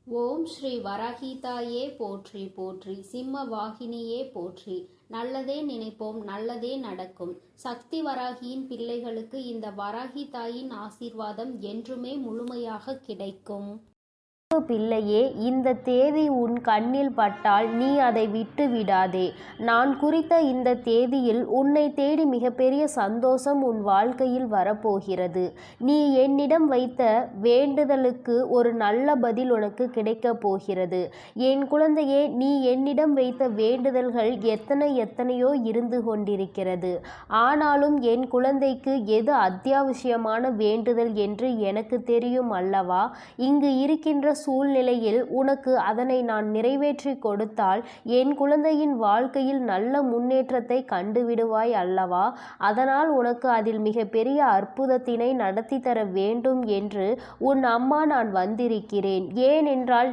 ஓம் ஸ்ரீ வராகிதாயே போற்றி போற்றி, சிம்ம வாகினியே போற்றி. நல்லதே நினைப்போம், நல்லதே நடக்கும். சக்தி வராகியின் பிள்ளைகளுக்கு இந்த வராகி தாயின் ஆசீர்வாதம் என்றுமே முழுமையாக கிடைக்கும். பிள்ளையே, இந்த தேதி உன் கண்ணில் பட்டால் நீ அதை விட்டு விடாதே. நான் குறித்த இந்த தேதியில் உன்னை தேடி மிகப்பெரிய சந்தோஷம் உன் வாழ்க்கையில் வரப்போகிறது. நீ என்னிடம் வைத்த வேண்டுதலுக்கு ஒரு நல்ல பதில் உனக்கு கிடைக்கப் போகிறது. என் குழந்தையே, நீ என்னிடம் வைத்த வேண்டுதல்கள் எத்தனையோ இருந்து கொண்டிருக்கிறது. ஆனாலும் என் குழந்தைக்கு எது அத்தியாவசியமான வேண்டுதல் என்று எனக்கு தெரியும் அல்லவா? இங்கு இருக்கின்ற சூழ்நிலையில் உனக்கு அதனை நான் நிறைவேற்றி கொடுத்தால் என் குழந்தையின் வாழ்க்கையில் நல்ல முன்னேற்றத்தை கண்டுவிடுவாய் அல்லவா? அதனால் உனக்கு அதில் மிகப்பெரிய அற்புதத்தினை நடத்தி தர வேண்டும் என்று உன் அம்மா நான் வந்திருக்கிறேன். ஏனென்றால்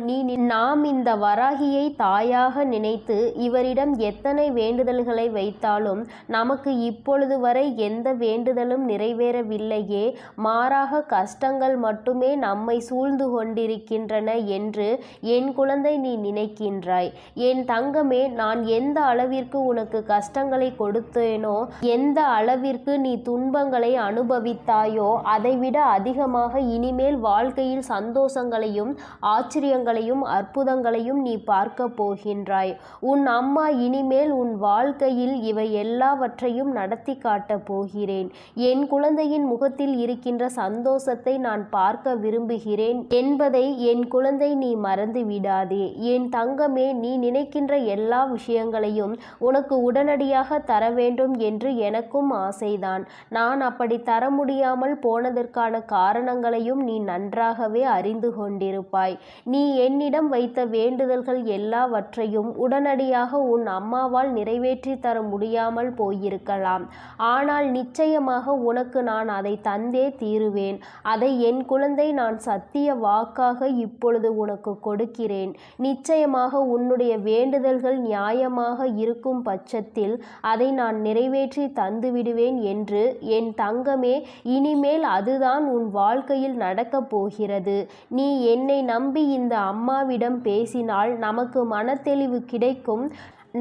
நாம் இந்த வராகியை தாயாக நினைத்து இவரிடம் எத்தனை வேண்டுதல்களை வைத்தாலும் நமக்கு இப்பொழுது வரை எந்த வேண்டுதலும் நிறைவேறவில்லையே, மாறாக கஷ்டங்கள் மட்டுமே நம்மை சூழ்ந்து கொண்டிருக்கின்றன என்று என் குழந்தை நீ நினைக்கின்றாய். என் தங்கமே, நான் எந்த அளவிற்கு உனக்கு கஷ்டங்களை கொடுத்தேனோ, எந்த அளவிற்கு நீ துன்பங்களை அனுபவித்தாயோ, அதைவிட அதிகமாக இனிமேல் வாழ்க்கையில் சந்தோஷங்களையும் ஆச்சரியங்களையும் அற்புதங்களையும் நீ பார்க்க போகின்றாய். உன் அம்மா இனிமேல் உன் வாழ்க்கையில் இவை எல்லாவற்றையும் நடத்தி காட்டப் போகிறேன். என் குழந்தையின் முகத்தில் இருக்கின்ற சந்தோஷத்தை நான் பார்க்க விரும்புகிறேன் என்பதை என் குழந்தை நீ மறந்து விடாதே. என் தங்கமே, நீ நினைக்கின்ற எல்லா விஷயங்களையும் உனக்கு உடனடியாக தர வேண்டும் என்று எனக்கும் ஆசைதான். நான் அப்படி தர முடியாமல் போனதற்கான காரணங்களையும் நீ நன்றாகவே அறிந்து கொண்டிருப்பாய். நீ என்னிடம் வைத்த வேண்டுதல்கள் எல்லாவற்றையும் உடனடியாக உன் அம்மாவால் நிறைவேற்றி தர முடியாமல் போயிருக்கலாம். ஆனால் நிச்சயமாக உனக்கு நான் அதை தந்தே தீருவேன். அதை என் குழந்தை நான் சத்திய வாக்காக இப்பொழுது உனக்கு கொடுக்கிறேன். நிச்சயமாக உன்னுடைய வேண்டுதல்கள் நியாயமாக இருக்கும் பட்சத்தில் அதை நான் நிறைவேற்றி தந்துவிடுவேன் என்று என் தங்கமே, இனிமேல் அதுதான் உன் வாழ்க்கையில் நடக்கப் போகிறது. நீ என்னை நம்பி இந்த அம்மாவிடம் பேசினால் நமக்கு மனத்தெளிவு கிடைக்கும்.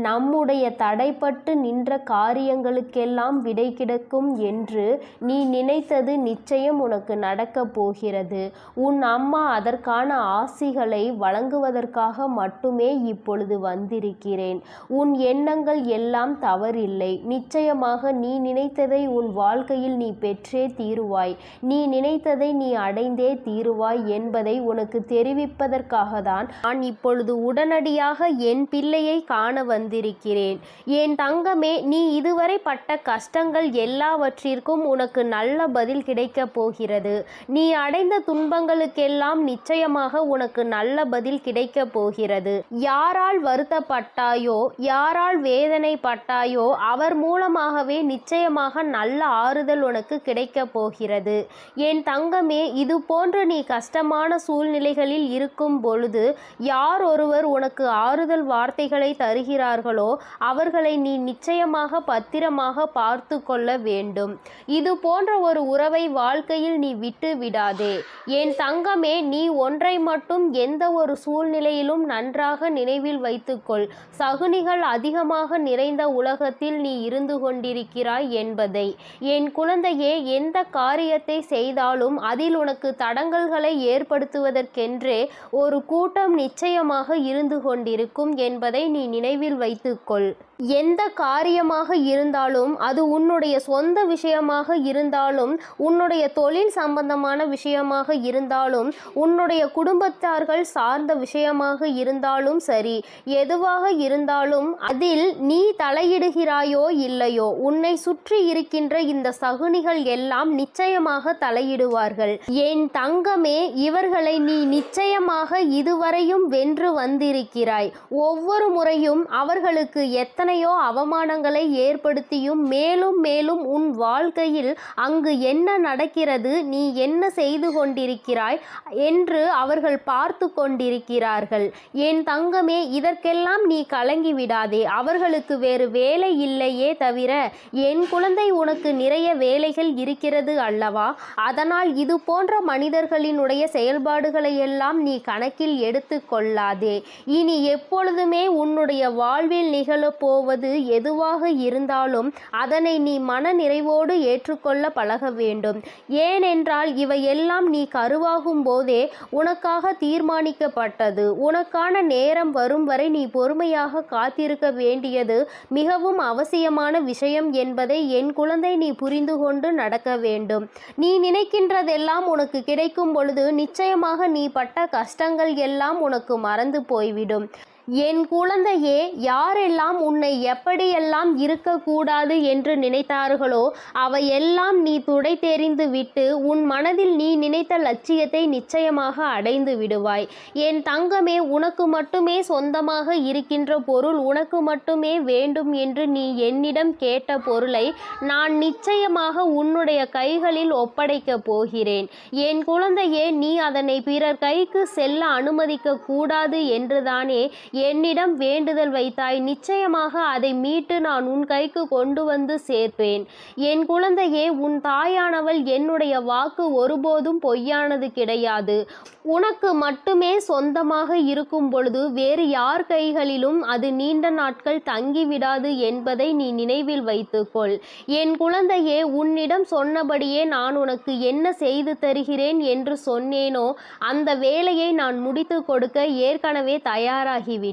நம்முடைய தடைப்பட்டு நின்ற காரியங்களுக்கெல்லாம் விடை கிடைக்கும் என்று நீ நினைத்தது நிச்சயம் உனக்கு நடக்கப் போகிறது. உன் அம்மா அதற்கான ஆசிகளை வழங்குவதற்காக மட்டுமே இப்பொழுது வந்திருக்கிறேன். உன் எண்ணங்கள் எல்லாம் தவறில்லை. நிச்சயமாக நீ நினைத்ததை உன் வாழ்க்கையில் நீ பெற்றே தீருவாய். நீ நினைத்ததை நீ அடைந்தே தீருவாய் என்பதை உனக்கு தெரிவிப்பதற்காக தான் நான் இப்பொழுது உடனடியாக என் பிள்ளையை காண வந்திருக்கிறேன். என் தங்கமே, நீ இதுவரை பட்ட கஷ்டங்கள் எல்லாவற்றிற்கும் உனக்கு நல்ல பதில் கிடைக்கப் போகிறது. நீ அடைந்த துன்பங்களுக்கெல்லாம் நிச்சயமாக உனக்கு நல்ல பதில் கிடைக்கப் போகிறது. யாரால் வருத்தப்பட்டாயோ, யாரால் வேதனைப்பட்டாயோ, அவர் மூலமாகவே நிச்சயமாக நல்ல ஆறுதல் உனக்கு கிடைக்கப் போகிறது. என் தங்கமே, இது போன்று நீ கஷ்டமான சூழ்நிலைகளில் இருக்கும் பொழுது யார் ஒருவர் உனக்கு ஆறுதல் வார்த்தைகளை தருகிறார் அவர்களை நீ நிச்சயமாக பத்திரமாக பார்த்து கொள்ள வேண்டும். இது போன்ற ஒரு உறவை வாழ்க்கையில் நீ விட்டு விடாதே. என் தங்கமே, நீ ஒன்றை மட்டும் எந்த ஒரு சூழ்நிலையிலும் நன்றாக நினைவில் வைத்துக்கொள். சகுனிகள் அதிகமாக நிறைந்த உலகத்தில் நீ இருந்து கொண்டிருக்கிறாய் என்பதை. என் குழந்தையே, எந்த காரியத்தை செய்தாலும் அதில் உனக்கு தடங்கல்களை ஏற்படுத்துவதற்கென்றே ஒரு கூட்டம் நிச்சயமாக இருந்து கொண்டிருக்கும் என்பதை நீ நினைவில் வைத்துக்கொள். எந்த காரியமாக இருந்தாலும், அது உன்னுடைய சொந்த விஷயமாக இருந்தாலும், உன்னுடைய தொழில் சம்பந்தமான விஷயமாக இருந்தாலும், உன்னுடைய குடும்பத்தார்கள் சார்ந்த விஷயமாக இருந்தாலும் சரி, எதுவாக இருந்தாலும் அதில் நீ தலையிடுகிறாயோ இல்லையோ, உன்னை சுற்றி இருக்கின்ற இந்த சகுனிகள் எல்லாம் நிச்சயமாக தலையிடுவார்கள். என் தங்கமே, இவர்களை நீ நிச்சயமாக இதுவரையும் வென்று வந்திருக்கிறாய். ஒவ்வொரு முறையும் அவர்களுக்கு எத்தனையோ அவமானங்களை ஏற்படுத்தியும் மேலும் மேலும் உன் வாழ்க்கையில் அங்கு என்ன நடக்கிறது, நீ என்ன செய்து கொண்டிருக்கிறாய் என்று அவர்கள் பார்த்து கொண்டிருக்கிறார்கள். என் தங்கமே, இதற்கெல்லாம் நீ கலங்கி விடாதே. அவர்களுக்கு வேறு வேலை இல்லையே தவிர என் குழந்தை உனக்கு நிறைய வேலைகள் இருக்கிறது அல்லவா? அதனால் இது போன்ற மனிதர்களினுடைய செயல்பாடுகளை எல்லாம் நீ கணக்கில் எடுத்து கொள்ளாதே. இனி எப்பொழுதுமே உன்னுடைய வாழ்வில் நிகழப்போவது எதுவாக இருந்தாலும் அதனை நீ மன நிறைவோடு ஏற்றுக்கொள்ள பழக வேண்டும். ஏனென்றால் இவையெல்லாம் நீ கருவாகும் போதே உனக்காக தீர்மானிக்கப்பட்டது. உனக்கான நேரம் வரும் வரை நீ பொறுமையாக காத்திருக்க வேண்டியது மிகவும் அவசியமான விஷயம் என்பதை என் குழந்தை நீ புரிந்து கொண்டு நடக்க வேண்டும். நீ நினைக்கின்றதெல்லாம் உனக்கு கிடைக்கும் பொழுது நிச்சயமாக நீ பட்ட கஷ்டங்கள் எல்லாம் உனக்கு மறந்து போய்விடும். என் குழந்தையே, யாரெல்லாம் உன்னை எப்படியெல்லாம் இருக்கக்கூடாது என்று நினைத்தார்களோ அவையெல்லாம் நீ துடை தெரிந்து விட்டு உன் மனதில் நீ நினைத்த லட்சியத்தை நிச்சயமாக அடைந்து விடுவாய். என் தங்கமே, உனக்கு மட்டுமே சொந்தமாக இருக்கின்ற பொருள், உனக்கு மட்டுமே வேண்டும் என்று நீ என்னிடம் கேட்ட பொருளை நான் நிச்சயமாக உன்னுடைய கைகளில் ஒப்படைக்கப் போகிறேன். என் குழந்தையே, நீ அதனை பிறர் கைக்கு செல்ல அனுமதிக்க கூடாது என்றுதானே என்னிடம் வேண்டுதல் வைத்தாய். நிச்சயமாக அதை மீட்டு நான் உன் கைக்கு கொண்டு வந்து சேர்ப்பேன். என் குழந்தையே, உன் தாயானவள் என்னுடைய வாக்கு ஒருபோதும் பொய்யானது கிடையாது. உனக்கு மட்டுமே சொந்தமாக இருக்கும் பொழுது வேறு யார் கைகளிலும் அது நீண்ட நாட்கள் தங்கிவிடாது என்பதை நீ நினைவில் வைத்துக்கொள். என் குழந்தையே, உன்னிடம் சொன்னபடியே நான் உனக்கு என்ன செய்து தருகிறேன் என்று சொன்னேனோ அந்த வேலையை நான் முடித்து கொடுக்க ஏற்கனவே தயாராகிவிட்டேன்.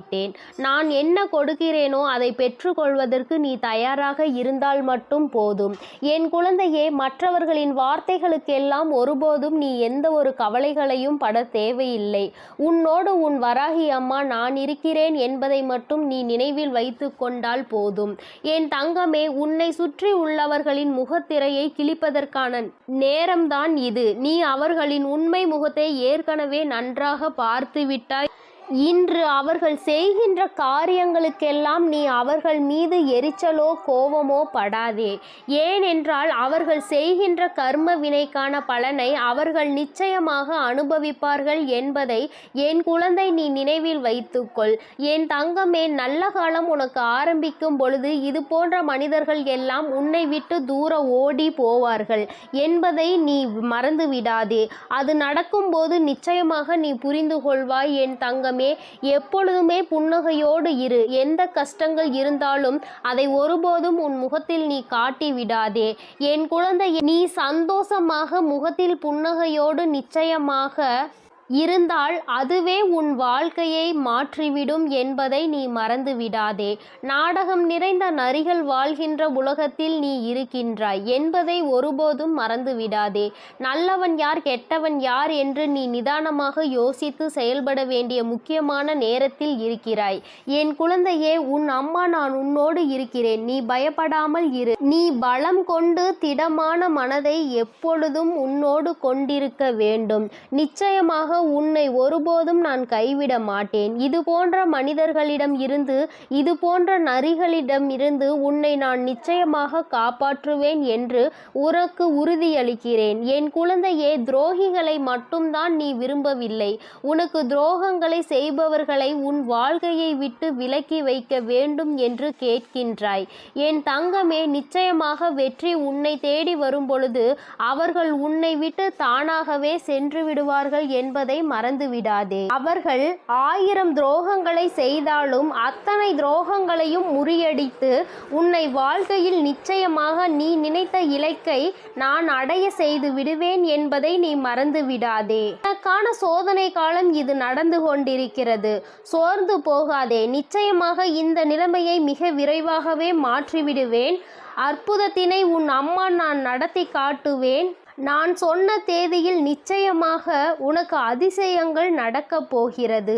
நான் என்ன கொடுக்கிறேனோ அதை பெற்றுக்கொள்வதற்கு நீ தயாராக இருந்தால் மட்டும் போதும். என் குழந்தையே, மற்றவர்களின் வார்த்தைகளுக்கெல்லாம் ஒருபோதும் நீ எந்த ஒரு கவலைகளையும் பட தேவையில்லை. உன்னோடு உன் வராகி அம்மா நான் இருக்கிறேன் என்பதை மட்டும் நீ நினைவில் வைத்து கொண்டால் போதும். என் தங்கமே, உன்னை சுற்றி உள்ளவர்களின் முகத்திரையை கிழிப்பதற்கான நேரம்தான் இது. நீ அவர்களின் உண்மை முகத்தை ஏற்கனவே நன்றாக பார்த்து விட்டாய். இன்று அவர்கள் செய்கின்ற காரியங்களுக்கெல்லாம் நீ அவர்கள் மீது எரிச்சலோ கோபமோ படாதே. ஏனென்றால் அவர்கள் செய்கின்ற கர்ம வினைக்கான பலனை அவர்கள் நிச்சயமாக அனுபவிப்பார்கள் என்பதை என் குழந்தை நீ நினைவில் வைத்துக்கொள். என் தங்கமே, நல்ல காலம் உனக்கு ஆரம்பிக்கும் பொழுது இது போன்ற மனிதர்கள் எல்லாம் உன்னை விட்டு தூர ஓடி போவார்கள் என்பதை நீ மறந்து விடாதே. அது நடக்கும்போது நிச்சயமாக நீ புரிந்து கொள்வாய். என் தங்கம், எப்பொழுதுமே புன்னகையோடு இரு. எந்த கஷ்டங்கள் இருந்தாலும் அதை ஒருபோதும் உன் முகத்தில் நீ காட்டி விடாதே. என் குழந்தை, நீ சந்தோஷமாக முகத்தில் புன்னகையோடு நிச்சயமாக இருந்தால் அதுவே உன் வாழ்க்கையை மாற்றிவிடும் என்பதை நீ மறந்து விடாதே. நாடகம் நிறைந்த நரிகள் வாழ்கின்ற உலகத்தில் நீ இருக்கின்றாய் என்பதை ஒருபோதும் மறந்து விடாதே. நல்லவன் யார், கெட்டவன் யார் என்று நீ நிதானமாக யோசித்து செயல்பட வேண்டிய முக்கியமான நேரத்தில் இருக்கிறாய். என் குழந்தையே, உன் அம்மா நான் உன்னோடு இருக்கிறேன். நீ பயப்படாமல் இரு. நீ பலம் கொண்டு திடமான மனதை எப்பொழுதும் உன்னோடு கொண்டிருக்க வேண்டும். நிச்சயமாக உன்னை ஒருபோதும் நான் கைவிட மாட்டேன். இது போன்ற மனிதர்களிடம் இருந்து, இது போன்ற நரிகளிடம் இருந்து உன்னை நான் நிச்சயமாக காப்பாற்றுவேன் என்று உனக்கு உறுதியளிக்கிறேன். என் குழந்தையே, துரோகிகளை மட்டும்தான் நீ விரும்பவில்லை. உனக்கு துரோகங்களை செய்பவர்களை உன் வாழ்க்கையை விட்டு விலக்கி வைக்க வேண்டும் என்று கேட்கின்றாய். என் தங்கமே, நிச்சயமாக வெற்றி உன்னை தேடி வரும் பொழுது அவர்கள் உன்னை விட்டு தானாகவே சென்று விடுவார்கள் என்பதை மறந்து விடாதே. அவர்கள் 1000 துரோகங்களை செய்தாலும் அத்தனை துரோகங்களையும் முறியடித்து உன்னை வாழ்க்கையில் நிச்சயமாக நீ நினைத்த இலக்கை நான் அடைய செய்து விடுவேன் என்பதை நீ மறந்து விடாதே. உனக்கான சோதனை காலம் இது நடந்து கொண்டிருக்கிறது. சோர்ந்து போகாதே. நிச்சயமாக இந்த நிலைமையை மிக விரைவாகவே மாற்றிவிடுவேன். அற்புதத்தினை உன் அம்மா நான் நடத்தி காட்டுவேன். நான் சொன்ன தேதியில் நிச்சயமாக உனக்கு அதிசயங்கள் நடக்கப் போகிறது.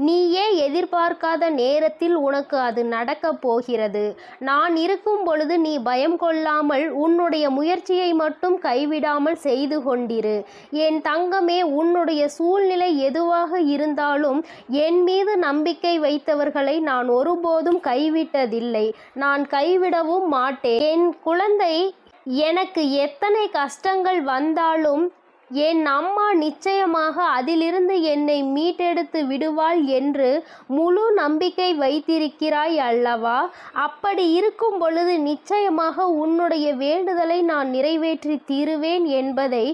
நீயே எதிர்பார்க்காத நேரத்தில் உனக்கு அது நடக்கப் போகிறது. நான் இருக்கும் பொழுது நீ பயம் கொள்ளாமல் உன்னுடைய முயற்சியை மட்டும் கைவிடாமல் செய்து கொண்டிரு. என் தங்கமே, உன்னுடைய சூழ்நிலை எதுவாக இருந்தாலும் என் மீது நம்பிக்கை வைத்தவர்களை நான் ஒருபோதும் கைவிட்டதில்லை. நான் கைவிடவும் மாட்டேன். என் குழந்தை, எனக்கு எத்தனை கஷ்டங்கள் வந்தாலும் என் அம்மா நிச்சயமாக அதிலிருந்து என்னை மீட்டெடுத்து விடுவாள் என்று முழு நம்பிக்கை வைத்திருக்கிறாய் அல்லவா? அப்படி இருக்கும் பொழுது நிச்சயமாக உன்னுடைய வேண்டுதலை நான் நிறைவேற்றி தீருவேன் என்பதை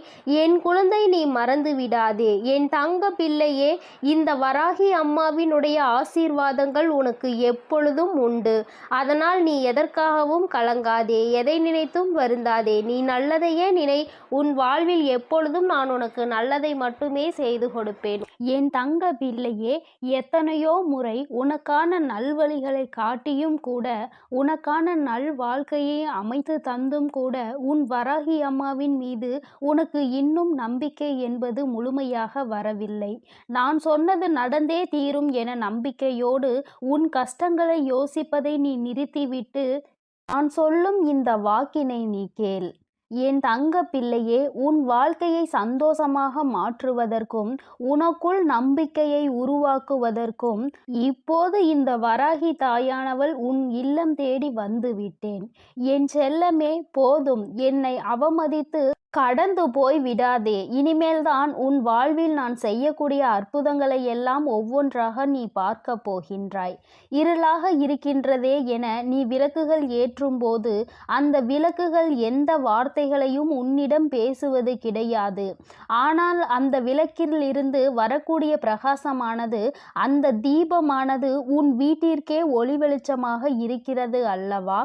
என் குழந்தை நீ மறந்து விடாதே. என் தங்க பிள்ளையே, இந்த வராகி அம்மாவினுடைய ஆசீர்வாதங்கள் உனக்கு எப்பொழுதும் உண்டு. அதனால் நீ எதற்காகவும் கலங்காதே, எதை நினைத்தும் வருந்தாதே. நீ நல்லதையே நினை. உன் வாழ்வில் எப்பொழுதும் நான் உனக்கு நல்லதை மட்டுமே செய்து கொடுப்பேன். என் தங்க பிள்ளையே, எத்தனையோ முறை உனக்கான நல்வழிகளை காட்டியும் கூட, உனக்கான நல் வாழ்க்கையை அமைத்து தந்தும் கூட, உன் வராகி அம்மாவின் மீது உனக்கு இன்னும் நம்பிக்கை என்பது முழுமையாக வரவில்லை. நான் சொன்னது நடந்தே தீரும் என நம்பிக்கையோடு உன் கஷ்டங்களை யோசிப்பதை நீ நிறுத்திவிட்டு நான் சொல்லும் இந்த வாக்கினை நீ கேள். என் தங்க பிள்ளையே, உன் வாழ்க்கையை சந்தோஷமாக மாற்றுவதற்கும் உனக்குள் நம்பிக்கையை உருவாக்குவதற்கும் இப்போது இந்த வராகி தாயானவள் உன் இல்லம் தேடி வந்து விட்டேன். என் செல்லமே, போதும், என்னை அவமதித்து கடந்து போய் விடாதே. இனிமேல்தான் உன் வாழ்வில் நான் செய்யக்கூடிய அற்புதங்களை எல்லாம் ஒவ்வொன்றாக நீ பார்க்க போகின்றாய். இருளாக இருக்கின்றதே என நீ விளக்குகள் ஏற்றும் போது அந்த விளக்குகள் எந்த வார்த்தைகளையும் உன்னிடம் பேசுவது கிடையாது. ஆனால் அந்த விளக்கில் இருந்து வரக்கூடிய பிரகாசமானது, அந்த தீபமானது உன் வீட்டிற்கே ஒளி வெளிச்சமாக இருக்கிறது அல்லவா?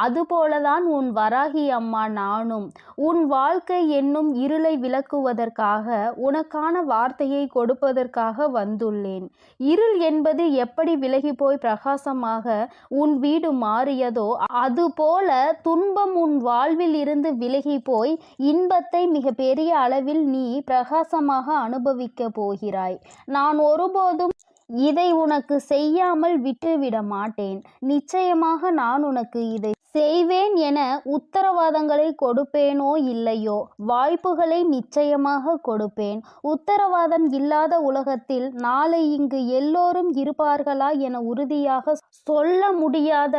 அதுபோலதான் உன் வராகி அம்மா நானும் உன் வாழ்க்கை என்னும் இருளை விளக்குவதற்காக, உனக்கான வார்த்தையை கொடுப்பதற்காக வந்துள்ளேன். இருள் என்பது எப்படி விலகி போய் பிரகாசமாக உன் வீடு மாறியதோ, அதுபோல துன்பம் உன் வாழ்வில் இருந்து விலகி போய் இன்பத்தை மிக பெரிய அளவில் நீ பிரகாசமாக அனுபவிக்க போகிறாய். நான் ஒருபோதும் இதை உனக்கு செய்யாமல் விட்டுவிட மாட்டேன். நிச்சயமாக நான் உனக்கு இதை செய்வேன் என உத்தரவாதங்களை கொடுப்பேனோ இல்லையோ, வாய்ப்புகளை நிச்சயமாக கொடுப்பேன். உத்தரவாதம் இல்லாத உலகத்தில் நாளை இங்கு எல்லோரும் இருப்பார்களா என உறுதியாக சொல்ல முடியாத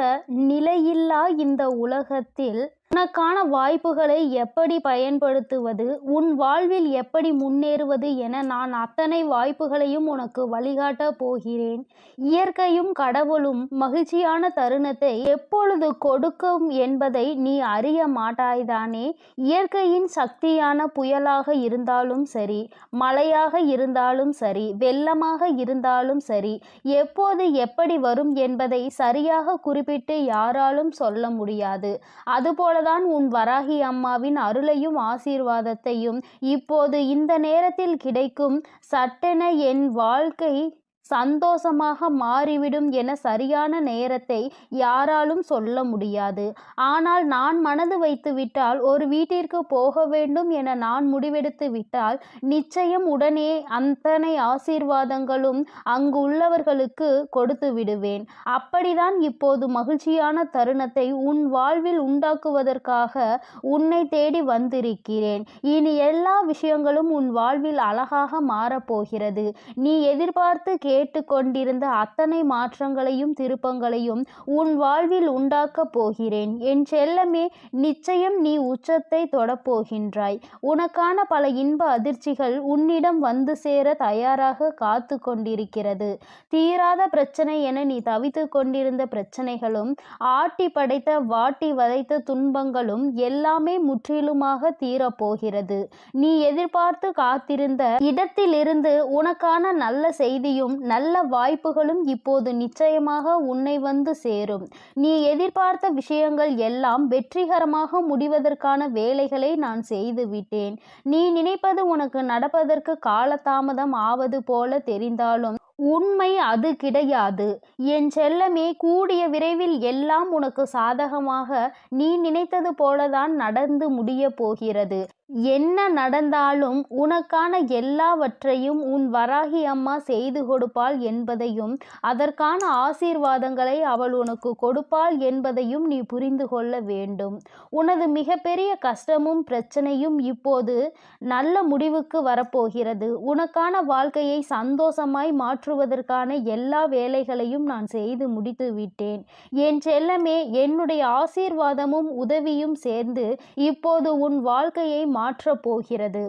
நிலையில்லா இந்த உலகத்தில் உனக்கான வாய்ப்புகளை எப்படி பயன்படுத்துவது, உன் வாழ்வில் எப்படி முன்னேறுவது என நான் அத்தனை வாய்ப்புகளையும் உனக்கு வழிகாட்ட போகிறேன். இயற்கையும் கடவுளும் மகிழ்ச்சியான தருணத்தை எப்பொழுது கொடுக்கும் என்பதை நீ அறிய மாட்டாய்தானே? இயற்கையின் சக்தியான புயலாக இருந்தாலும் சரி, மழையாக இருந்தாலும் சரி, வெள்ளமாக இருந்தாலும் சரி, எப்போது எப்படி வரும் என்பதை சரியாக குறிப்பிட்டு யாராலும் சொல்ல முடியாது. அதுபோல தான் உன் வராகி அம்மாவின் அருளையும் ஆசீர்வாதத்தையும் இப்போது இந்த நேரத்தில் கிடைக்கும். சட்டென என் வாழ்க்கை சந்தோஷமாக மாறிவிடும் என சரியான நேரத்தை யாராலும் சொல்ல முடியாது. ஆனால் நான் மனது வைத்து விட்டால், ஒரு வீட்டிற்கு போக வேண்டும் என நான் முடிவெடுத்து விட்டால், நிச்சயம் உடனே அத்தனை ஆசீர்வாதங்களும் அங்கு உள்ளவர்களுக்கு கொடுத்து விடுவேன். அப்படிதான் இப்போது மகிழ்ச்சியான தருணத்தை உன் வாழ்வில் உண்டாக்குவதற்காக உன்னை தேடி வந்திருக்கிறேன். இனி எல்லா விஷயங்களும் உன் வாழ்வில் அழகாக மாறப்போகிறது. நீ எதிர்பார்த்து கேட்டுக்கொண்டிருந்த அத்தனை மாற்றங்களையும் திருப்பங்களையும் உன் வாழ்வில் உண்டாக்கப் போகிறேன். என் செல்லமே, நிச்சயம் நீ உச்சத்தை தொடப்போகின்றாய். உனக்கான பல இன்ப அதிர்ச்சிகள் உன்னிடம் வந்து சேர தயாராக காத்து கொண்டிருக்கிறது. தீராத பிரச்சனை என நீ தவித்து கொண்டிருந்த பிரச்சனைகளும், ஆட்டி படைத்த வாட்டி வதைத்த துன்பங்களும் எல்லாமே முற்றிலுமாக தீரப்போகிறது. நீ எதிர்பார்த்து காத்திருந்த இடத்திலிருந்து உனக்கான நல்ல செய்தியும் நல்ல வாய்ப்புகளும் இப்போது நிச்சயமாக உன்னை வந்து சேரும். நீ எதிர்பார்த்த விஷயங்கள் எல்லாம் வெற்றிகரமாக முடிவதற்கான வேலைகளை நான் செய்து விட்டேன். நீ நினைப்பது உனக்கு நடப்பதற்கு காலதாமதம் ஆவது போல தெரிந்தாலும் உண்மை அது கிடையாது. என் செல்லமே, கூடிய விரைவில் எல்லாம் உனக்கு சாதகமாக நீ நினைத்தது போலதான் நடந்து முடிய போகிறது. என்ன நடந்தாலும் உனக்கான எல்லாவற்றையும் உன் வராகி அம்மா செய்து கொடுப்பாள் என்பதையும் அதற்கான ஆசீர்வாதங்களை அவள் உனக்கு கொடுப்பாள் என்பதையும் நீ புரிந்து கொள்ள வேண்டும். உனது மிகப்பெரிய கஷ்டமும் பிரச்சனையும் இப்போது நல்ல முடிவுக்கு வரப்போகிறது. உனக்கான வாழ்க்கையை சந்தோஷமாய் மாற்றுவதற்கான எல்லா வேலைகளையும் நான் செய்து முடித்து விட்டேன். என் செல்லமே, என்னுடைய ஆசீர்வாதமும் உதவியும் சேர்ந்து இப்போது உன் வாழ்க்கையை மாற்றப் போகிறது.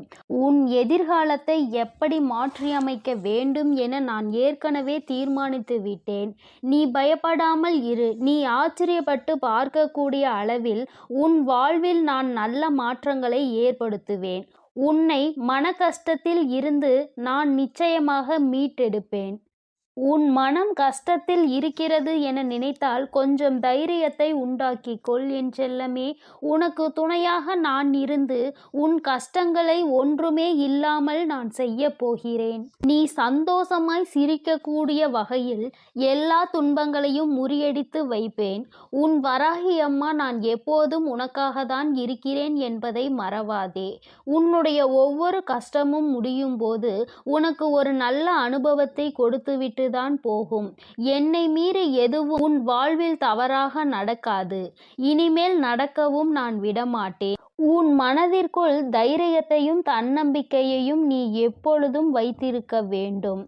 உன் எதிர்காலத்தை எப்படி மாற்றியமைக்க வேண்டும் என நான் ஏற்கனவே தீர்மானித்து விட்டேன். நீ பயப்படாமல் இரு. நீ ஆச்சரியப்பட்டு பார்க்கக்கூடிய அளவில் உன் வாழ்வில் நான் நல்ல மாற்றங்களை ஏற்படுத்துவேன். உன்னை மன கஷ்டத்தில் இருந்து நான் நிச்சயமாக மீட்டெடுப்பேன். உன் மனம் கஷ்டத்தில் இருக்கிறது என நினைத்தால் கொஞ்சம் தைரியத்தை உண்டாக்கிக் கொள் என் செல்லமே. உனக்கு துணையாக நான் இருந்து உன் கஷ்டங்களை ஒன்றுமே இல்லாமல் நான் செய்ய போகிறேன். நீ சந்தோஷமாய் சிரிக்கக்கூடிய வகையில் எல்லா துன்பங்களையும் முறியடித்து வைப்பேன். உன் வராகி அம்மா நான் எப்போதும் உனக்காக தான் இருக்கிறேன் என்பதை மறவாதே. உன்னுடைய ஒவ்வொரு கஷ்டமும் முடியும் போது உனக்கு ஒரு நல்ல அனுபவத்தை கொடுத்துவிட்டு தான் போகும். என்னை மீறி எதுவும் உன் வாழ்வில் தவறாக நடக்காது. இனிமேல் நடக்கவும் நான் விடமாட்டேன். உன் மனதிற்குள் தைரியத்தையும் தன்னம்பிக்கையையும் நீ எப்பொழுதும் வைத்திருக்க வேண்டும்.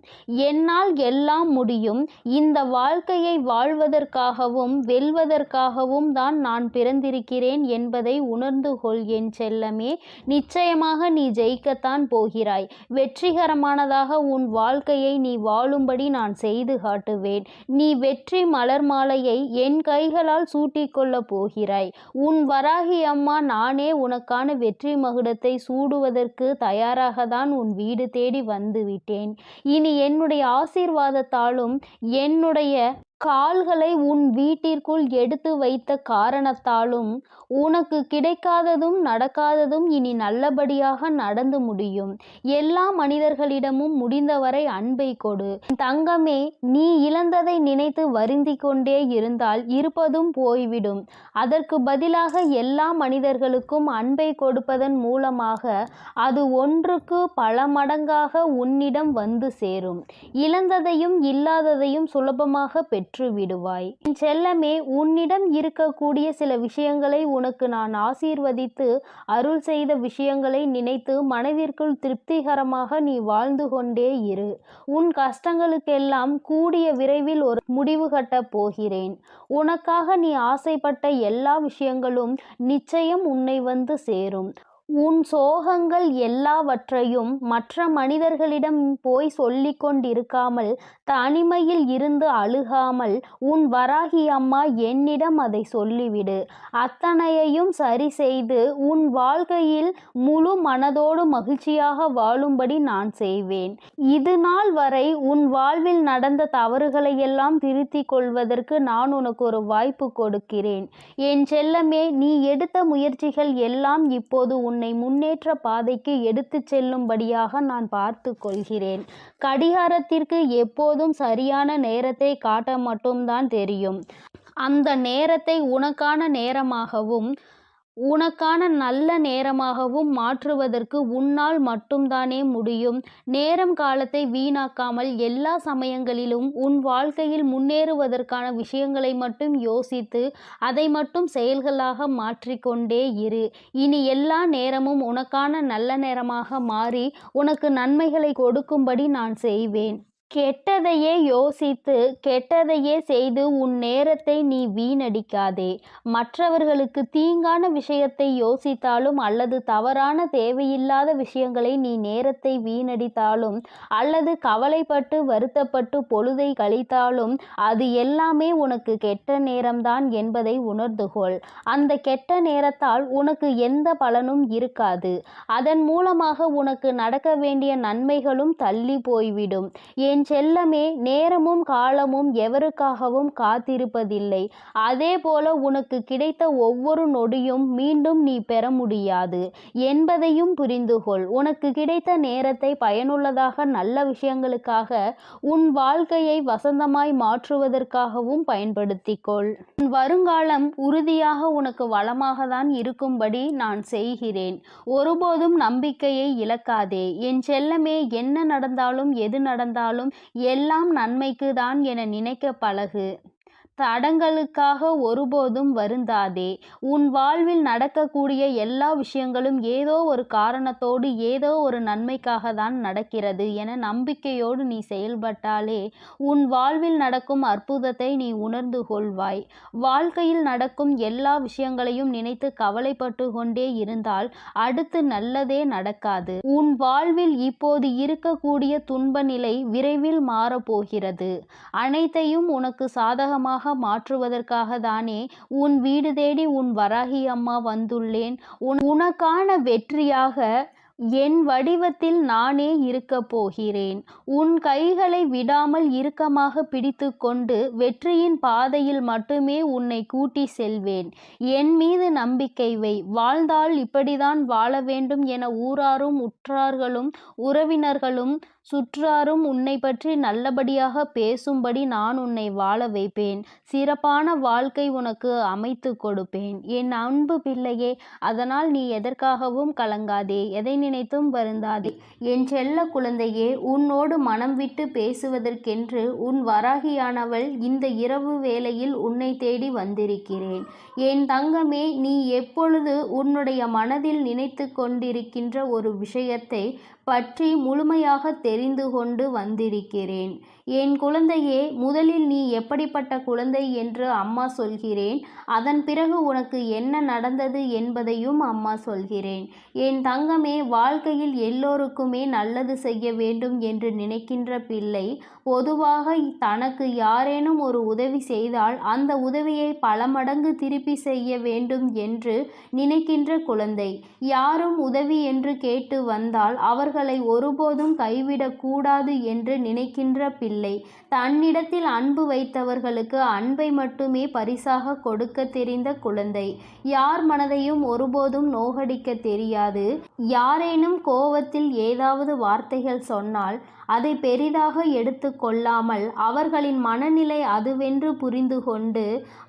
என்னால் எல்லாம் முடியும். இந்த வாழ்க்கையை வாழ்வதற்காகவும் வெல்வதற்காகவும் தான் நான் பிறந்திருக்கிறேன் என்பதை உணர்ந்து கொள் என் செல்லமே. நிச்சயமாக நீ ஜெயிக்கத்தான் போகிறாய். வெற்றிகரமானதாக உன் வாழ்க்கையை நீ வாழும்படி நான் செய்து காட்டுவேன். நீ வெற்றி மலர் மாலையை என் கைகளால் சூட்டிக்கொள்ளப் போகிறாய். உன் வராகி அம்மா நானே உனக்கான வெற்றி மகுடத்தை சூடுவதற்கு தயாராக தான் உன் வீடு தேடி வந்து விட்டேன். இனி என்னுடைய ஆசீர்வாதத்தாலும் என்னுடைய கால்களை உன் வீட்டிற்குள் எடுத்து வைத்த காரணத்தாலும் உனக்கு கிடைக்காததும் நடக்காததும் இனி நல்லபடியாக நடந்து முடியும். எல்லா மனிதர்களிடமும் முடிந்தவரை அன்பை கொடு. தங்கமே, நீ இழந்ததை நினைத்து வருந்தி கொண்டே இருந்தால் இருப்பதும் போய்விடும். அதற்கு பதிலாக எல்லா மனிதர்களுக்கும் அன்பை கொடுப்பதன் மூலமாக அது ஒன்றுக்கு பல மடங்காக உன்னிடம் வந்து சேரும். இழந்ததையும் இல்லாததையும் சுலபமாக பெற்று விடுவாய். என் செல்லமே, உன்னிடம் இருக்கக்கூடிய சில விஷயங்களை உனக்கு நான் ஆசீர்வதித்து அருள் செய்த விஷயங்களை நினைத்து மனதிற்குள் திருப்திகரமாக நீ வாழ்ந்து கொண்டே இரு. உன் கஷ்டங்களுக்கெல்லாம் கூடிய விரைவில் ஒரு முடிவு கட்டப் போகிறேன். உனக்காக நீ ஆசைப்பட்ட எல்லா விஷயங்களும் நிச்சயம் உன்னை வந்து சேரும். உன் சோகங்கள் எல்லாவற்றையும் மற்ற மனிதர்களிடம் போய் சொல்லிக் கொண்டிருக்காமல் தனிமையில் இருந்து அழுகாமல் உன் வராகி அம்மா என்னிடம் அதை சொல்லிவிடு. அத்தனையையும் சரி செய்து உன் வாழ்க்கையில் முழு மனதோடு மகிழ்ச்சியாக வாழும்படி நான் செய்வேன். இது நாள் வரை உன் வாழ்வில் நடந்த தவறுகளை எல்லாம் திருத்திக் கொள்வதற்கு நான் உனக்கு ஒரு வாய்ப்பு கொடுக்கிறேன். என் செல்லமே, நீ எடுத்த முயற்சிகள் எல்லாம் இப்போது உன்னை முன்னேற்ற பாதைக்கு எடுத்துச் செல்லும்படியாக நான் பார்த்து கொள்கிறேன். கடிகாரத்திற்கு எப்போதும் சரியான நேரத்தை காட்ட மட்டும்தான் தெரியும். அந்த நேரத்தை உனக்கான நேரமாகவும் உனக்கான நல்ல நேரமாகவும் மாற்றுவதற்கு உன்னால் மட்டும்தானே முடியும். நேரம் காலத்தை வீணாக்காமல் எல்லா சமயங்களிலும் உன் வாழ்க்கையில் முன்னேறுவதற்கான விஷயங்களை மட்டும் யோசித்து அதை மட்டும் செயல்களாக மாற்றிக்கொண்டே இரு. இனி எல்லா நேரமும் உனக்கான நல்ல நேரமாக மாறி உனக்கு நன்மைகளை கொடுக்கும்படி நான் செய்வேன். கெட்டதையே யோசித்து கெட்டதையே செய்து உன் நேரத்தை நீ வீணடிக்காதே. மற்றவர்களுக்கு தீங்கான விஷயத்தை யோசித்தாலும் அல்லது தவறான தேவையில்லாத விஷயங்களை நீ நேரத்தை வீணடித்தாலும் அல்லது கவலைப்பட்டு வருத்தப்பட்டு பொழுதை கழித்தாலும் அது எல்லாமே உனக்கு கெட்ட நேரம்தான் என்பதை உணர்ந்து கொள். அந்த கெட்ட நேரத்தால் உனக்கு எந்த பலனும் இருக்காது. அதன் மூலமாக உனக்கு நடக்க வேண்டிய நன்மைகளும் தள்ளி போய்விடும். என் என் செல்லமே, நேரமும் காலமும் எவருக்காகவும் காத்திருப்பதில்லை. அதே போல உனக்கு கிடைத்த ஒவ்வொரு நொடியும் மீண்டும் நீ பெற முடியாது என்பதையும் புரிந்துகொள். உனக்கு கிடைத்த நேரத்தை பயனுள்ளதாக, நல்ல விஷயங்களுக்காக, உன் வாழ்க்கையை வசந்தமாய் மாற்றுவதற்காகவும் பயன்படுத்திக்கொள். உன் வருங்காலம் உறுதியாக உனக்கு வளமாக தான் இருக்கும்படி நான் செய்கிறேன். ஒருபோதும் நம்பிக்கையை இழக்காதே என் செல்லமே. என்ன நடந்தாலும் எது நடந்தாலும் எல்லாம் நன்மைக்கு தான் என நினைக்க பழகு. தடங்களுக்காக ஒருபோதும் வருந்தாதே. உன் வாழ்வில் நடக்கக்கூடிய எல்லா விஷயங்களும் ஏதோ ஒரு காரணத்தோடு, ஏதோ ஒரு நன்மைக்காக தான் நடக்கிறது என நம்பிக்கையோடு நீ செயல்பட்டாலே உன் வாழ்வில் நடக்கும் அற்புதத்தை நீ உணர்ந்து கொள்வாய். வாழ்க்கையில் நடக்கும் எல்லா விஷயங்களையும் நினைத்து கவலைப்பட்டு கொண்டே இருந்தால் அடுத்து நல்லதே நடக்காது. உன் வாழ்வில் இப்போது இருக்கக்கூடிய துன்ப நிலை விரைவில் மாறப்போகிறது. அனைத்தையும் உனக்கு சாதகமாக மாற்றுவதற்காக தானே உன் வீடு தேடி உன் வராகி அம்மா வந்துள்ளேன். உனக்கான வெற்றியாக என் வடிவத்தில் நானே இருக்கப் போகிறேன். உன் கைகளை விடாமல் இறுக்கமாக பிடித்து கொண்டு வெற்றியின் பாதையில் மட்டுமே உன்னை கூட்டி செல்வேன். என் மீது நம்பிக்கை வை. வாழ்ந்தால் இப்படிதான் வாழ வேண்டும் என ஊராரும் உற்றார்களும் உறவினர்களும் சுற்றாரும் உன்னை பற்றி நல்லபடியாக பேசும்படி நான் உன்னை வாழ வைப்பேன். சிறப்பான வாழ்க்கை உனக்கு அமைத்து கொடுப்பேன் என் அன்பு பிள்ளையே. அதனால் நீ எதற்காகவும் கலங்காதே, எதை நினைத்தும் வருந்தாதே. என் செல்ல குழந்தையே, உன்னோடு மனம் விட்டு பேசுவதற்கென்று உன் வராகியானவள் இந்த இரவு வேளையில் உன்னை தேடி வந்திருக்கிறேன். என் தங்கமே, நீ எப்பொழுது உன்னுடைய மனதில் நினைத்து கொண்டிருக்கின்ற ஒரு விஷயத்தை பற்றி முழுமையாக தெரிந்து கொண்டு வந்திருக்கிறேன். என் குழந்தையே, முதலில் நீ எப்படிப்பட்ட குழந்தை என்று அம்மா சொல்கிறேன். அதன் பிறகு உனக்கு என்ன நடந்தது என்பதையும் அம்மா சொல்கிறேன். என் தங்கமே, வாழ்க்கையில் எல்லோருக்குமே நல்லது செய்ய வேண்டும் என்று நினைக்கின்ற பிள்ளை பொதுவாக தனக்கு யாரேனும் ஒரு உதவி செய்தால் அந்த உதவியை பல மடங்கு திருப்பி செய்ய வேண்டும் என்று நினைக்கின்ற குழந்தை. யாரும் உதவி என்று கேட்டு வந்தால் அவர்களை ஒருபோதும் கைவிடக்கூடாது என்று நினைக்கின்ற பிள்ளை. தன்னிடத்தில் அன்பு வைத்தவர்களுக்கு அன்பை மட்டுமே பரிசாக கொடுக்க தெரிந்த குழந்தை. யார் மனதையும் ஒருபோதும் நோகடிக்க தெரியாது. யாரேனும் கோவத்தில் ஏதாவது வார்த்தைகள் சொன்னால் அதை பெரிதாக எடுத்து கொள்ளாமல் அவர்களின் மனநிலை அதுவென்று புரிந்து கொண்டு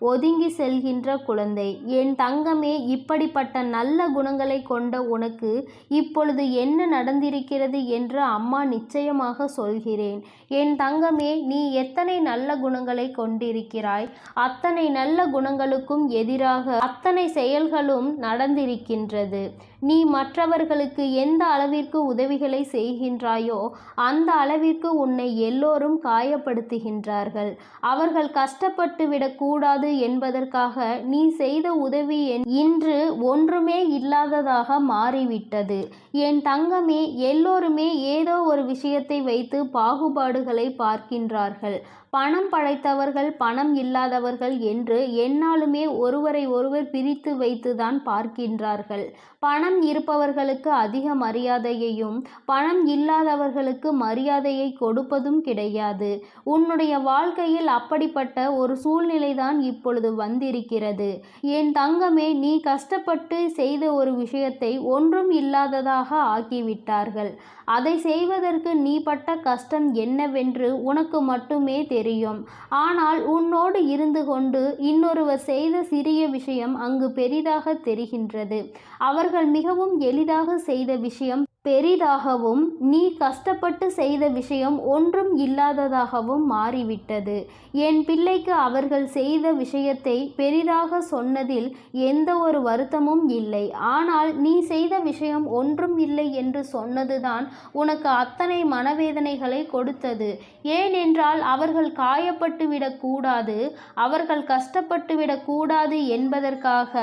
ஒதுங்கி செல்கின்ற குழந்தை. என் தங்கமே, இப்படிப்பட்ட நல்ல குணங்களை கொண்ட உனக்கு இப்பொழுது என்ன நடந்திருக்கிறது என்று அம்மா நிச்சயமாக சொல்கிறேன். என் தங்கமே, நீ எத்தனை நல்ல குணங்களை கொண்டிருக்கிறாய், அத்தனை நல்ல குணங்களுக்கும் எதிராக அத்தனை செயல்களும் நடந்திருக்கின்றது. நீ மற்றவர்களுக்கு எந்த அளவிற்கு உதவிகளை செய்கின்றாயோ அந்த அளவிற்கு உன்னை எல்லோரும் காயப்படுத்துகின்றார்கள். அவர்கள் கஷ்டப்பட்டு விடக்கூடாது என்பதற்காக நீ செய்த உதவி இன்று ஒன்றுமே இல்லாததாக மாறிவிட்டது. என் தங்கமே, எல்லோருமே ஏதோ ஒரு விஷயத்தை வைத்து பாகுபாடுகளை பார்க்கின்றார்கள். பணம் படைத்தவர்கள், பணம் இல்லாதவர்கள் என்று எந்நாளுமே ஒருவரை ஒருவர் பிரித்து வைத்துதான் பார்க்கின்றார்கள். பணம் இருப்பவர்களுக்கு அதிக மரியாதையையும் பணம் இல்லாதவர்களுக்கு மரியாதையை கொடுப்பதும் கிடையாது. உன்னுடைய வாழ்க்கையில் அப்படிப்பட்ட ஒரு சூழ்நிலைதான் இப்பொழுது வந்திருக்கிறது. என் தங்கமே, நீ கஷ்டப்பட்டு செய்த ஒரு விஷயத்தை ஒன்றும் இல்லாததாக ஆக்கிவிட்டார்கள். அதை செய்வதற்கு நீ பட்ட கஷ்டம் என்னவென்று உனக்கு மட்டுமே தெரியும். ஆனால் உன்னோடு இருந்து கொண்டு இன்னொருவர் செய்த சிறிய விஷயம் அங்கு பெரிதாக தெரிகின்றது. அவர்கள் மிகவும் எளிதாக செய்த விஷயம் பெரிதாகவும் நீ கஷ்டப்பட்டு செய்த விஷயம் ஒன்றும் இல்லாததாகவும் மாறிவிட்டது. என் பிள்ளைக்கு அவர்கள் செய்த விஷயத்தை பெரிதாக சொன்னதில் எந்த ஒரு வருத்தமும் இல்லை. ஆனால் நீ செய்த விஷயம் ஒன்றும் இல்லை என்று சொன்னதுதான் உனக்கு அத்தனை மனவேதனைகளை கொடுத்தது. ஏனென்றால் அவர்கள் காயப்பட்டு விடக்கூடாது, அவர்கள் கஷ்டப்பட்டு விடக்கூடாது என்பதற்காக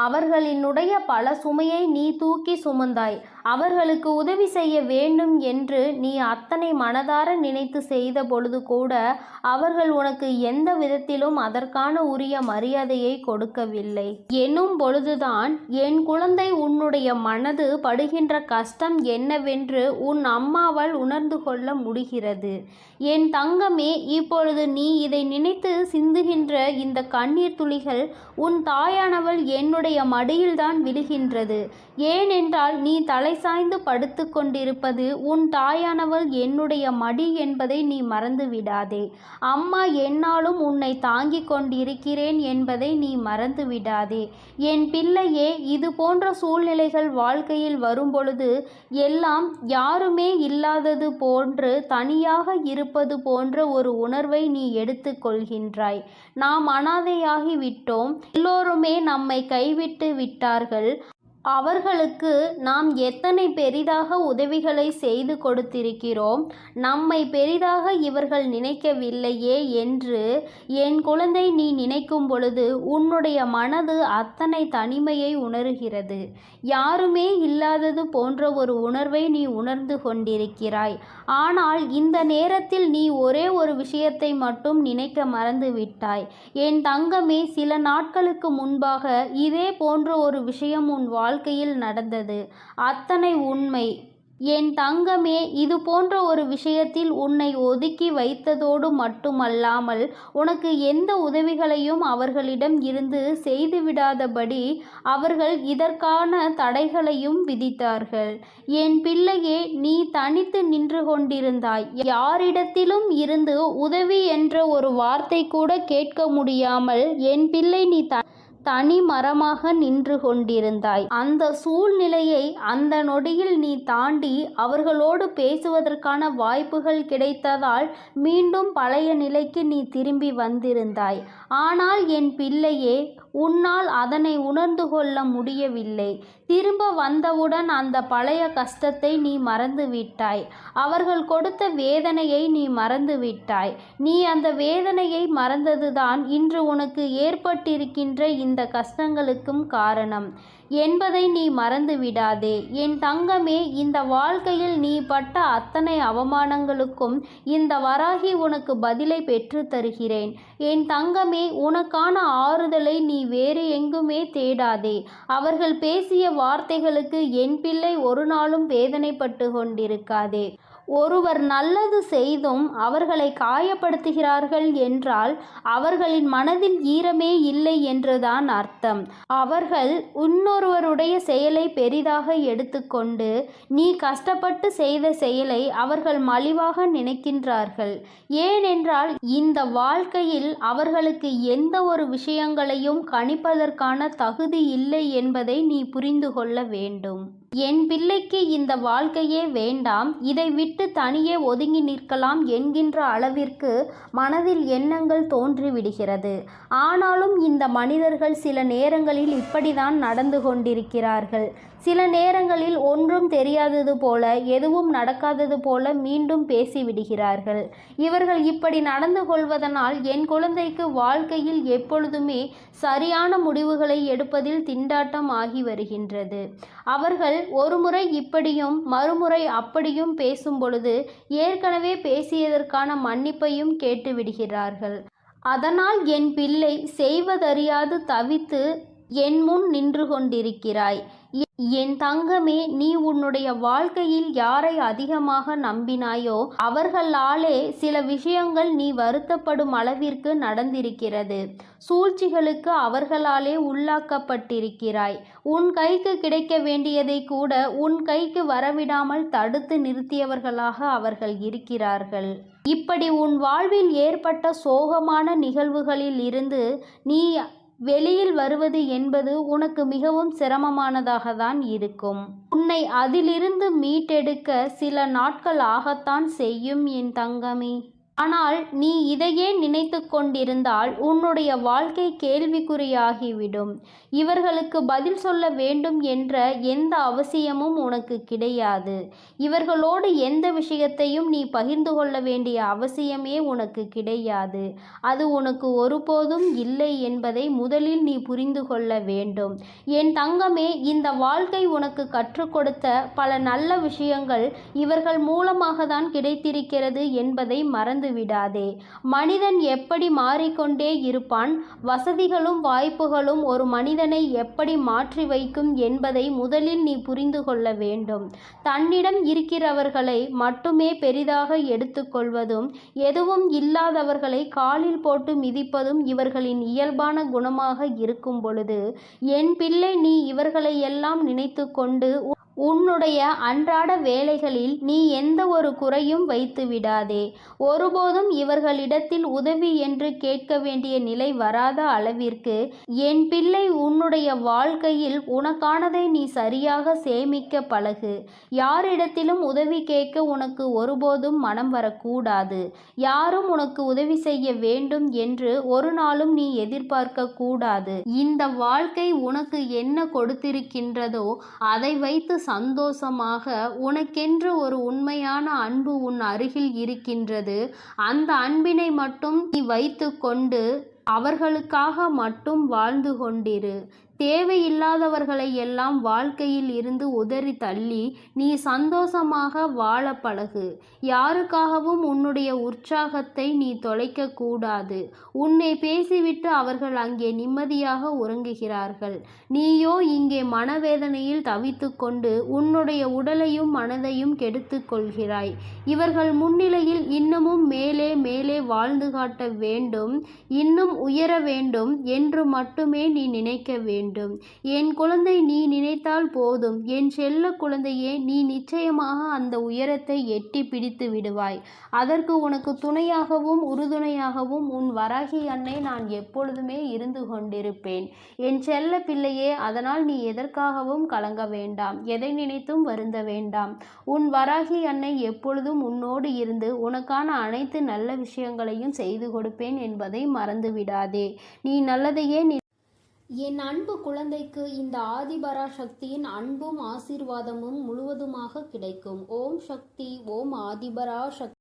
அவர்களினுடைய பல சுமையை நீ தூக்கி சுமந்தாய். அவர்களுக்கு உதவி செய்ய வேண்டும் என்று நீ அத்தனை மனதார நினைத்து செய்த பொழுது கூட அவர்கள் உனக்கு எந்த விதத்திலும் அதற்கான உரிய மரியாதையை கொடுக்கவில்லை எனும் பொழுதுதான் என் குழந்தை உன்னுடைய மனது படுகின்ற கஷ்டம் என்னவென்று உன் அம்மாவால் உணர்ந்து கொள்ள முடிகிறது. என் தங்கமே, இப்பொழுது நீ இதை நினைத்து சிந்துகின்ற இந்த கண்ணீர் துளிகள் உன் தாயானவள் என்னுடைய மடியில்தான் விழுகின்றது. ஏனென்றால் நீ தலை சாய்ந்து படுத்து கொண்டிருப்பது உன் தாயானவள் என்னுடைய மடி என்பதை நீ மறந்து விடாதே. அம்மா என்னாலும் உன்னை தாங்கிக் கொண்டிருக்கிறேன் என்பதை நீ மறந்து விடாதே. என் பிள்ளையே, இது போன்ற சூழ்நிலைகள் வாழ்க்கையில் வரும்பொழுது எல்லாம் யாருமே இல்லாதது போன்று தனியாக இருப்பது போன்ற ஒரு உணர்வை நீ எடுத்து கொள்கின்றாய். நாம் அனாதையாகி விட்டோம், எல்லோருமே நம்மை கைவிட்டு விட்டார்கள், அவர்களுக்கு நாம் எத்தனை பெரிதாக உதவிகளை செய்து கொடுத்திருக்கிறோம், நம்மை பெரிதாக இவர்கள் நினைக்கவில்லையே என்று என் குழந்தை நீ நினைக்கும் பொழுது உன்னுடைய மனது அத்தனை தனிமையை உணர்கிறது. யாருமே இல்லாதது போன்ற ஒரு உணர்வை நீ உணர்ந்து கொண்டிருக்கிறாய். ஆனால் இந்த நேரத்தில் நீ ஒரே ஒரு விஷயத்தை மட்டும் நினைக்க மறந்து விட்டாய். என் தங்கமே, சில நாட்களுக்கு முன்பாக இதே போன்ற ஒரு விஷயம் உன் வாழ்க்கையில் நடந்தது. அத்தனை உண்மை. என் தங்கமே, இது போன்ற ஒரு விஷயத்தில் உன்னை ஒதுக்கி வைத்ததோடு மட்டுமல்லாமல் உனக்கு எந்த உதவிகளையும் அவர்களிடம் இருந்து செய்துவிடாதபடி அவர்கள் இதற்கான தடைகளையும் விதித்தார்கள். என் பிள்ளையே, நீ தனித்து நின்று கொண்டிருந்தாய். யாரிடத்திலும் இருந்து உதவி என்ற ஒரு வார்த்தை கூட கேட்க முடியாமல் என் பிள்ளை நீ தனி மரமாக நின்று கொண்டிருந்தாய். அந்த சூழ்நிலையை அந்த நொடியில் நீ தாண்டி அவர்களோடு பேசுவதற்கான வாய்ப்புகள் கிடைத்ததால் மீண்டும் பழைய நிலைக்கு நீ திரும்பி வந்திருந்தாய். ஆனால் என் பிள்ளையே, உன்னால் அதனை உணர்ந்து கொள்ள முடியவில்லை. திரும்ப வந்தவுடன் அந்த பழைய கஷ்டத்தை நீ மறந்து விட்டாய். அவர்கள் கொடுத்த வேதனையை நீ மறந்து விட்டாய். நீ அந்த வேதனையை மறந்ததுதான் இன்று உனக்கு ஏற்பட்டிருக்கின்ற இந்த கஷ்டங்களுக்கும் காரணம் என்பதை நீ மறந்து விடாதே. என் தங்கமே, இந்த வாழ்க்கையில் நீ பட்ட அத்தனை அவமானங்களுக்கும் இந்த வராகி உனக்கு பதிலை பெற்று தருகிறேன். என் தங்கமே, உனக்கான ஆறுதலை நீ வேறு எங்குமே தேடாதே. அவர்கள் பேசிய வார்த்தைகளுக்கு என் பிள்ளை ஒரு நாளும் வேதனைப்பட்டு கொண்டிருக்காதே. ஒருவர் நல்லது செய்தும் அவர்களை காயப்படுத்துகிறார்கள் என்றால் அவர்களின் மனதில் ஈரமே இல்லை என்றுதான் அர்த்தம். அவர்கள் இன்னொருவருடைய செயலை பெரிதாக எடுத்துக்கொண்டு நீ கஷ்டப்பட்டு செய்த செயலை அவர்கள் மலிவாக நினைக்கின்றார்கள். ஏனென்றால் இந்த வாழ்க்கையில் அவர்களுக்கு எந்த ஒரு விஷயங்களையும் கணிப்பதற்கான தகுதி இல்லை என்பதை நீ புரிந்து கொள்ள வேண்டும். என் பிள்ளைக்கு இந்த வாழ்க்கையே வேண்டாம், இதை விட்டு தனியே ஒதுங்கி நிற்கலாம் என்கின்ற அளவிற்கு மனதில் எண்ணங்கள் தோன்றிவிடுகிறது. ஆனாலும் இந்த மனிதர்கள் சில நேரங்களில் இப்படிதான் நடந்து கொண்டிருக்கிறார்கள். சில நேரங்களில் ஒன்றும் தெரியாதது போல, எதுவும் நடக்காதது போல மீண்டும் பேசிவிடுகிறார்கள். இவர்கள் இப்படி நடந்து கொள்வதனால் என் குழந்தைக்கு வாழ்க்கையில் எப்பொழுதுமே சரியான முடிவுகளை எடுப்பதில் திண்டாட்டம் ஆகி வருகின்றது. அவர்கள் ஒருமுறை இப்படியும் மறுமுறை அப்படியும் பேசும் பொழுது ஏற்கனவே பேசியதற்கான மன்னிப்பையும் கேட்டு விடுகிறார்கள். அதனால் என் பிள்ளை செய்வதறியாது தவித்து என் முன் நின்று கொண்டிருக்கிறாய். என் தங்கமே, நீ உன்னுடைய வாழ்க்கையில் யாரை அதிகமாக நம்பினாயோ அவர்களாலே சில விஷயங்கள் நீ வருத்தப்படும் அளவிற்கு நடந்திருக்கிறது. சூழ்ச்சிகளுக்கு அவர்களாலே உள்ளாக்கப்பட்டிருக்கிறாய். உன் கைக்கு கிடைக்க வேண்டியதை கூட உன் கைக்கு வரவிடாமல் தடுத்து நிறுத்தியவர்களாக அவர்கள் இருக்கிறார்கள். இப்படி உன் வாழ்வில் ஏற்பட்ட சோகமான நிகழ்வுகளில் இருந்து நீ வெளியில் வருவது என்பது உனக்கு மிகவும் சிரமமானதாக தான் இருக்கும். உன்னை அதிலிருந்து மீட்டெடுக்க சில நாட்கள் ஆகத்தான் செய்யும் என் தங்கமே. ஆனால் நீ இதையே நினைத்து கொண்டிருந்தால் உன்னுடைய வாழ்க்கை கேள்விக்குறியாகிவிடும். இவர்களுக்கு பதில் சொல்ல வேண்டும் என்ற எந்த அவசியமும் உனக்கு கிடையாது. இவர்களோடு எந்த விஷயத்தையும் நீ பகிர்ந்து கொள்ள வேண்டிய அவசியமே உனக்கு கிடையாது. அது உனக்கு ஒருபோதும் இல்லை என்பதை முதலில் நீ புரிந்து கொள்ள வேண்டும். என் தங்கமே, இந்த வாழ்க்கை உனக்கு கற்றுக் கொடுத்த பல நல்ல விஷயங்கள் இவர்கள் மூலமாக தான் கிடைத்திருக்கிறது என்பதை மறந்து விடாதே. மனிதன் எப்படி மாறிக்கொண்டே இருப்பான், வசதிகளும் வாய்ப்புகளும் ஒரு மனிதனை எப்படி மாற்றி வைக்கும் என்பதை முதலில் நீ புரிந்து கொள்ள வேண்டும். தன்னிடம் இருக்கிறவர்களை மட்டுமே பெரிதாக எடுத்துக்கொள்வதும் எதுவும் இல்லாதவர்களை காலில் போட்டு மிதிப்பதும் இவர்களின் இயல்பான குணமாக இருக்கும் பொழுது, என் பிள்ளை, நீ இவர்களை எல்லாம் நினைத்து கொண்டு உன்னுடைய அன்றாட வேலைகளில் நீ எந்த ஒரு குறையும் வைத்து விடாதே. ஒருபோதும் இவர்களிடத்தில் உதவி என்று கேட்க வேண்டிய நிலை வராத அளவிற்கு என் பிள்ளை, உன்னுடைய வாழ்க்கையில் உனக்கானதை நீ சரியாக சேமிக்க பழகு. யாரிடத்திலும் உதவி கேட்க உனக்கு ஒருபோதும் மனம் வரக்கூடாது. யாரும் உனக்கு உதவி செய்ய வேண்டும் என்று ஒரு நாளும் நீ எதிர்பார்க்க கூடாது. இந்த வாழ்க்கை உனக்கு என்ன கொடுத்திருக்கின்றதோ அதை வைத்து சந்தோஷமாக, உனக்கென்று ஒரு உண்மையான அன்பு உன் அருகில் இருக்கின்றது. அந்த அன்பினை மட்டும் நீ வைத்து கொண்டு அவர்களுக்காக மட்டும் வாழ்ந்து கொண்டிரு. தேவையில்லாதவர்களை எல்லாம் வாழ்க்கையில் இருந்து உதறி தள்ளி நீ சந்தோஷமாக வாழ பழகு. யாருக்காகவும் உன்னுடைய உற்சாகத்தை நீ தொலைக்க கூடாது. உன்னை பேசிவிட்டு அவர்கள் அங்கே நிம்மதியாக உறங்குகிறார்கள். நீயோ இங்கே மனவேதனையில் தவித்து கொண்டு உன்னுடைய உடலையும் மனதையும் கெடுத்து கொள்கிறாய். இவர்கள் முன்னிலையில் இன்னமும் மேலே மேலே வாழ்ந்து காட்ட வேண்டும், இன்னும் உயர வேண்டும் என்று மட்டுமே நீ நினைக்க வேண்டும். என் குழந்தை, நீ நினைத்தால் போதும். என் செல்ல குழந்தையே, நீ நிச்சயமாக அந்த உயரத்தை எட்டி பிடித்து விடுவாய். அதற்கு உனக்கு துணையாகவும் உறுதுணையாகவும் உன் வராகி அன்னை நான் எப்பொழுதுமே இருந்து கொண்டிருப்பேன். என் செல்ல பிள்ளையே, அதனால் நீ எதற்காகவும் கலங்க வேண்டாம், எதை நினைத்தும் வருந்த வேண்டாம். உன் வராகி அன்னை எப்பொழுதும் உன்னோடு இருந்து உனக்கான அனைத்து நல்ல விஷயங்களையும் செய்து கொடுப்பேன் என்பதை மறந்து விடாதே. நீ நல்லதையே என் அன்பு குழந்தைக்கு இந்த ஆதிபராசக்தியின் அன்பும் ஆசீர்வாதமும் முழுவதுமாக கிடைக்கும். ஓம் சக்தி, ஓம் ஆதிபராசக்தி.